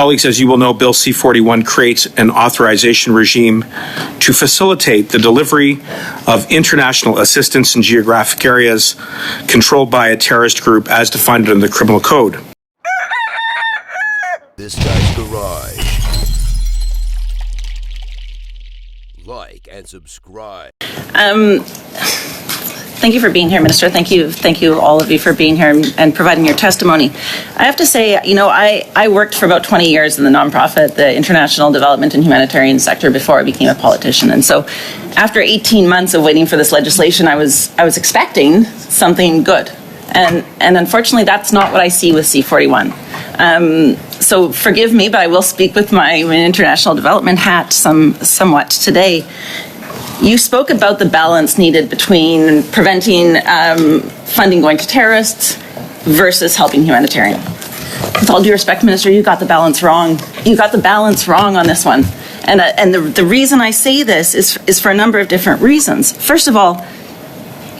Colleagues, as you will know, Bill C-41 creates an authorization regime to facilitate the delivery of international assistance in geographic areas controlled by a terrorist group as defined in the Criminal Code. This Guy's Garage. Like and subscribe. Thank you for being here, Minister. Thank you, all of you, for being here and providing your testimony. I have to say, I worked for about 20 years in the nonprofit, the international development and humanitarian sector before I became a politician. And so after 18 months of waiting for this legislation, I was expecting something good. And unfortunately, that's not what I see with C-41. So forgive me, but I will speak with my international development hat somewhat today. You spoke about the balance needed between preventing funding going to terrorists versus helping humanitarian. With all due respect, Minister, you got the balance wrong. You got the balance wrong on this one. And the reason I say this is for a number of different reasons. First of all,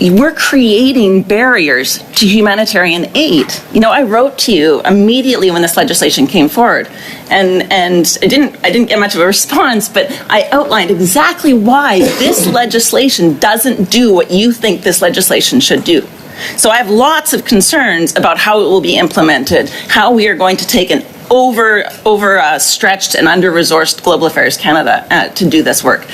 we're creating barriers to humanitarian aid. I wrote to you immediately when this legislation came forward, and I didn't get much of a response, but I outlined exactly why this legislation doesn't do what you think this legislation should do. So I have lots of concerns about how it will be implemented, how we are going to take an overstretched and under-resourced Global Affairs Canada to do this work.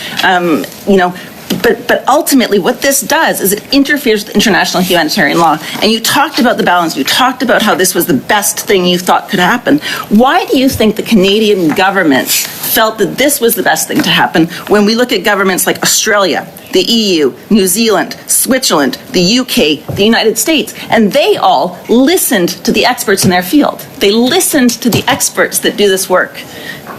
But ultimately, what this does is it interferes with international humanitarian law. And you talked about the balance. You talked about how this was the best thing you thought could happen. Why do you think the Canadian government felt that this was the best thing to happen when we look at governments like Australia, the EU, New Zealand, Switzerland, the UK, the United States, and they all listened to the experts in their field. They listened to the experts that do this work,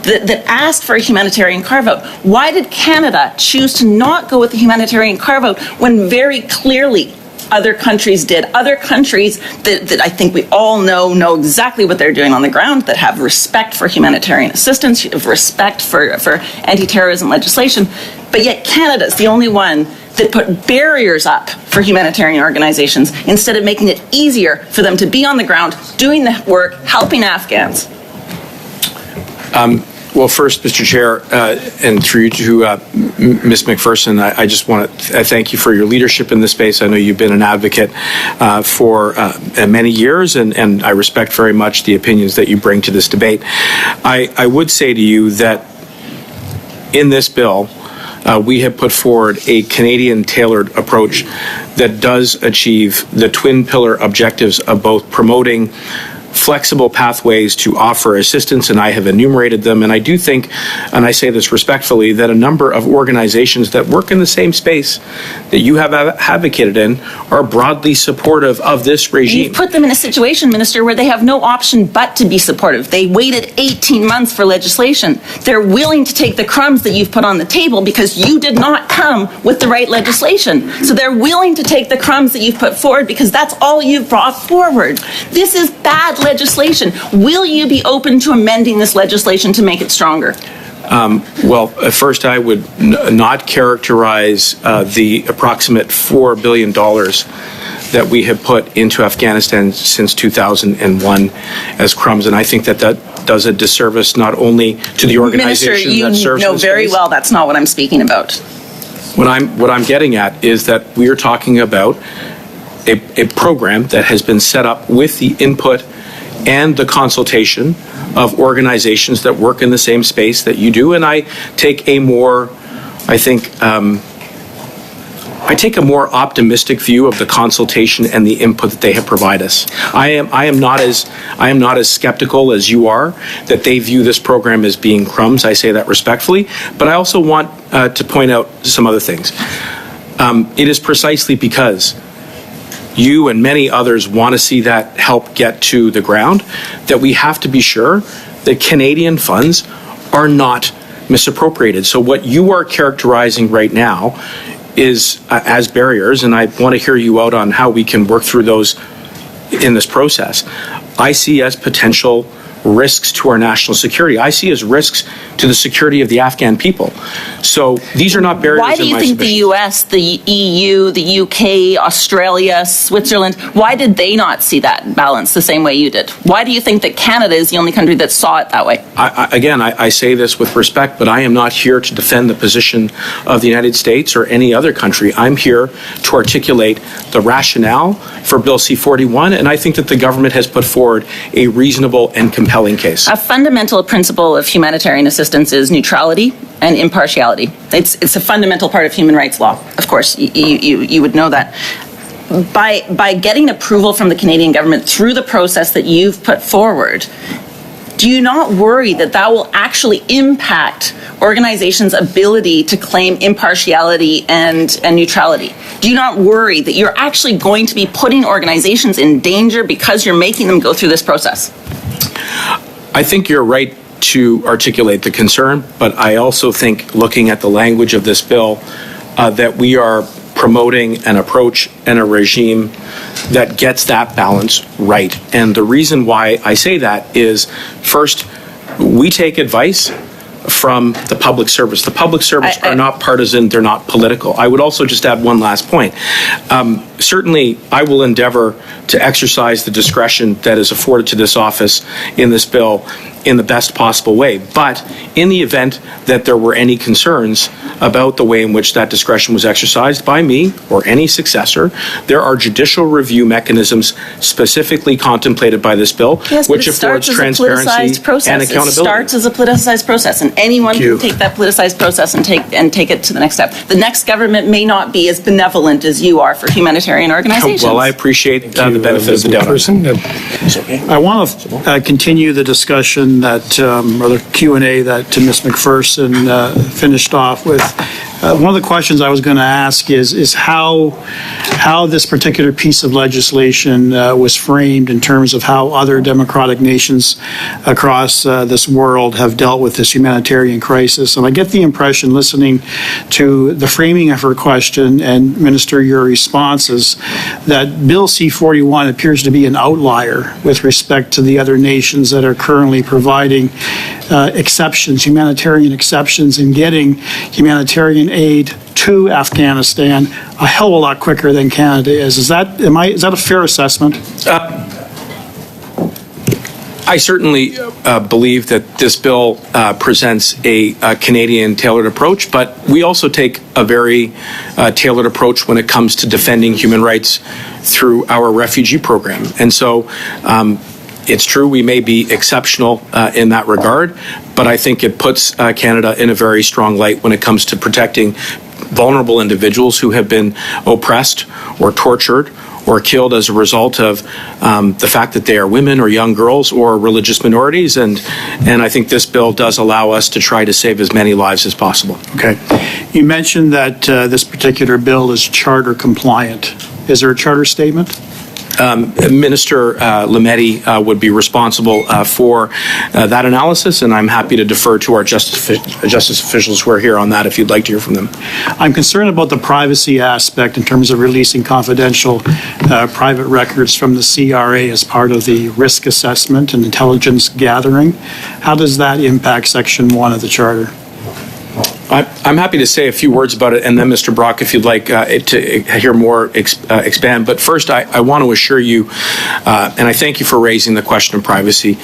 that asked for a humanitarian carve-out. Why did Canada choose to not go with the humanitarian carve-out when very clearly other countries did? Other countries that I think we all know exactly what they're doing on the ground, that have respect for humanitarian assistance, have respect for anti-terrorism legislation, but yet Canada's the only one that put barriers up for humanitarian organizations instead of making it easier for them to be on the ground, doing the work, helping Afghans. Well, first, Mr. Chair, and through you to Ms. McPherson, I just want to thank you for your leadership in this space. I know you've been an advocate for many years, and I respect very much the opinions that you bring to this debate. I would say to you that in this bill, we have put forward a Canadian-tailored approach that does achieve the twin pillar objectives of both promoting flexible pathways to offer assistance, and I have enumerated them. And I do think, and I say this respectfully, that a number of organizations that work in the same space that you have advocated in are broadly supportive of this regime. You've put them in a situation, Minister, where they have no option but to be supportive. They waited 18 months for legislation. They're willing to take the crumbs that you've put on the table because you did not come with the right legislation. So they're willing to take the crumbs that you've put forward because that's all you've brought forward. This is bad legislation. Will you be open to amending this legislation to make it stronger? Well, first, I would not characterize the approximate $4 billion that we have put into Afghanistan since 2001 as crumbs, and I think that does a disservice not only to the organization Minister, that serves you know very well that's not what I'm speaking about. What I'm getting at is that we are talking about a program that has been set up with the input and the consultation of organizations that work in the same space that you do, and I take a more, I take a more optimistic view of the consultation and the input that they have provided us. I am not as skeptical as you are that they view this program as being crumbs. I say that respectfully, but I also want to point out some other things. It is precisely because you and many others want to see that help get to the ground that we have to be sure that Canadian funds are not misappropriated. So what you are characterizing right now is as barriers, and I want to hear you out on how we can work through those in this process. I see as potential risks to our national security. I see as risks to the security of the Afghan people. So these are not barriers. Why do you think the U.S., the EU, the UK, Australia, Switzerland, why did they not see that balance the same way you did? Why do you think that Canada is the only country that saw it that way? I say this with respect, but I am not here to defend the position of the United States or any other country. I'm here to articulate the rationale for Bill C-41, and I think that the government has put forward a reasonable and compelling case. A fundamental principle of humanitarian assistance is neutrality and impartiality. It's a fundamental part of human rights law. Of course, you would know that. By getting approval from the Canadian government through the process that you've put forward, do you not worry that that will actually impact organizations' ability to claim impartiality and neutrality? Do you not worry that you're actually going to be putting organizations in danger because you're making them go through this process? I think you're right to articulate the concern, but I also think, looking at the language of this bill, that we are promoting an approach and a regime that gets that balance right. And the reason why I say that is, first, we take advice from the public service. The public service are not partisan, they're not political. I would also just add one last point. Certainly, I will endeavor to exercise the discretion that is afforded to this office in this bill in the best possible way. But in the event that there were any concerns about the way in which that discretion was exercised by me or any successor, there are judicial review mechanisms specifically contemplated by this bill, which affords transparency and accountability. It starts as a politicized process, and anyone can take that politicized process and take it to the next step. The next government may not be as benevolent as you are for humanitarian organizations. Well, I appreciate the benefit of the doubt. I want to continue the discussion that, or the Q&A that Ms. McPherson finished off with. One of the questions I was going to ask is how this particular piece of legislation was framed in terms of how other democratic nations across this world have dealt with this humanitarian crisis. And I get the impression, listening to the framing of her question and, Minister, your responses, that Bill C-41 appears to be an outlier with respect to the other nations that are currently providing exceptions, humanitarian exceptions, in getting humanitarian aid to Afghanistan a hell of a lot quicker than Canada is. Is that a fair assessment? I certainly believe that this bill presents a Canadian tailored approach, but we also take a very tailored approach when it comes to defending human rights through our refugee program. And so it's true we may be exceptional in that regard, but I think it puts Canada in a very strong light when it comes to protecting vulnerable individuals who have been oppressed or tortured or killed as a result of the fact that they are women or young girls or religious minorities. And I think this bill does allow us to try to save as many lives as possible. Okay. You mentioned that this particular bill is charter compliant. Is there a charter statement? Minister Lametti would be responsible for that analysis, and I'm happy to defer to our justice officials who are here on that if you'd like to hear from them. I'm concerned about the privacy aspect in terms of releasing confidential private records from the CRA as part of the risk assessment and intelligence gathering. How does that impact Section 1 of the Charter? I'm happy to say a few words about it, and then, Mr. Brock, if you'd like to hear more expand. But first, I want to assure you, and I thank you for raising the question of privacy,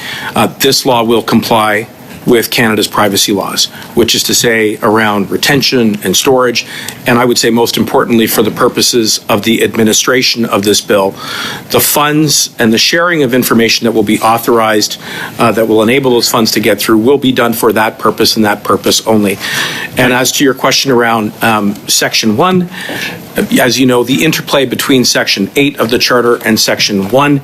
this law will comply with Canada's privacy laws, which is to say around retention and storage, and I would say most importantly for the purposes of the administration of this bill, the funds and the sharing of information that will be authorized that will enable those funds to get through will be done for that purpose and that purpose only. And as to your question around Section 1, as you know, the interplay between Section 8 of the Charter and Section 1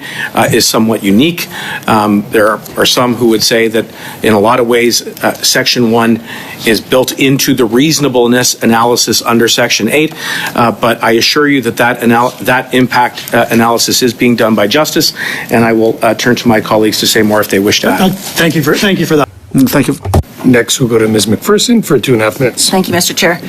is somewhat unique. There are some who would say that in a lot of ways, Section 1 is built into the reasonableness analysis under Section 8, but I assure you that that impact analysis is being done by Justice, and I will turn to my colleagues to say more if they wish to add. Thank you for that. Thank you. Next, we'll go to Ms. McPherson for 2.5 minutes. Thank you, Mr. Chair.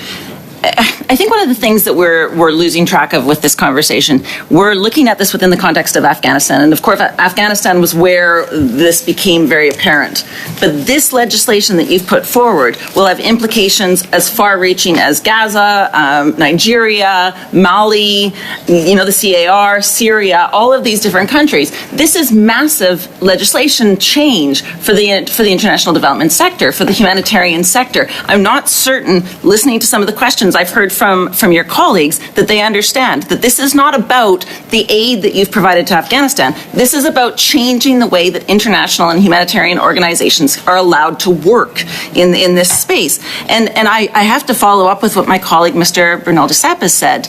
I think one of the things that we're losing track of with this conversation, we're looking at this within the context of Afghanistan. And of course, Afghanistan was where this became very apparent. But this legislation that you've put forward will have implications as far-reaching as Gaza, Nigeria, Mali, the CAR, Syria, all of these different countries. This is massive legislation change for the international development sector, for the humanitarian sector. I'm not certain, listening to some of the questions I've heard from your colleagues, that they understand that this is not about the aid that you've provided to Afghanistan. This is about changing the way that international and humanitarian organizations are allowed to work in this space. And I have to follow up with what my colleague, Mr. Bernal de Sepp, has said.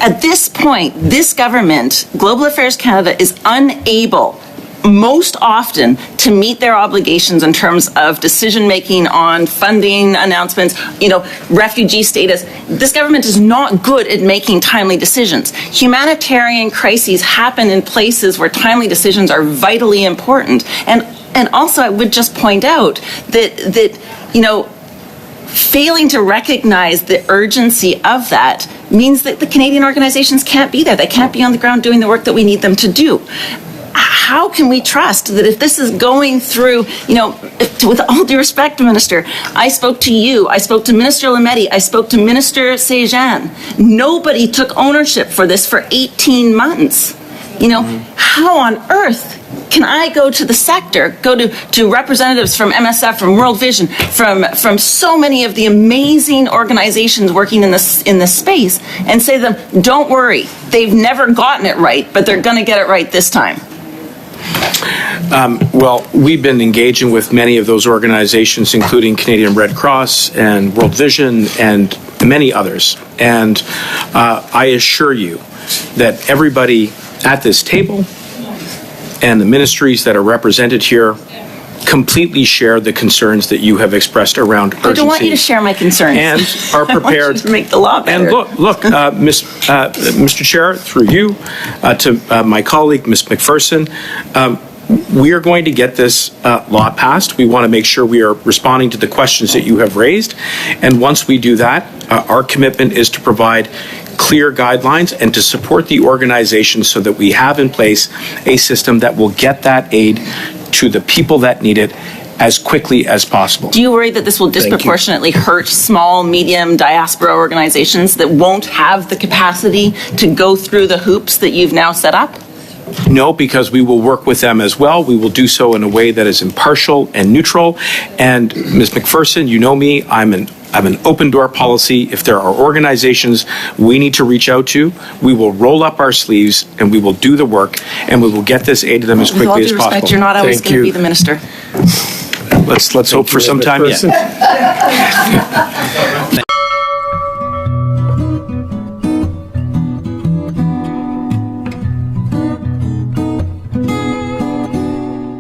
At this point, this government, Global Affairs Canada, is unable most often to meet their obligations in terms of decision-making on funding announcements, refugee status. This government is not good at making timely decisions. Humanitarian crises happen in places where timely decisions are vitally important. And also, I would just point out that failing to recognize the urgency of that means that the Canadian organizations can't be there. They can't be on the ground doing the work that we need them to do. How can we trust that if this is going through, with all due respect, Minister, I spoke to you, I spoke to Minister Lametti, I spoke to Minister Sejan. Nobody took ownership for this for 18 months. How on earth can I go to the sector, go to representatives from MSF, from World Vision, from so many of the amazing organizations working in this space, and say to them, don't worry, they've never gotten it right, but they're going to get it right this time? Well, we've been engaging with many of those organizations, including Canadian Red Cross and World Vision and many others. And I assure you that everybody at this table and the ministries that are represented here completely share the concerns that you have expressed around urgency. I don't want you to share my concerns. And are prepared. I want you to make the law better. And look, Mr. Chair, through you, to my colleague, Ms. McPherson, we are going to get this law passed. We want to make sure we are responding to the questions that you have raised. And once we do that, our commitment is to provide clear guidelines and to support the organization so that we have in place a system that will get that aid to the people that need it as quickly as possible. Do you worry that this will disproportionately hurt small, medium diaspora organizations that won't have the capacity to go through the hoops that you've now set up? No, because we will work with them as well. We will do so in a way that is impartial and neutral. And Ms. McPherson, you know me, I have an open door policy. If there are organizations we need to reach out to, we will roll up our sleeves and we will do the work and we will get this aid to them as quickly as possible. With all due respect, you're not always going to be the minister. Let's hope for some time yet.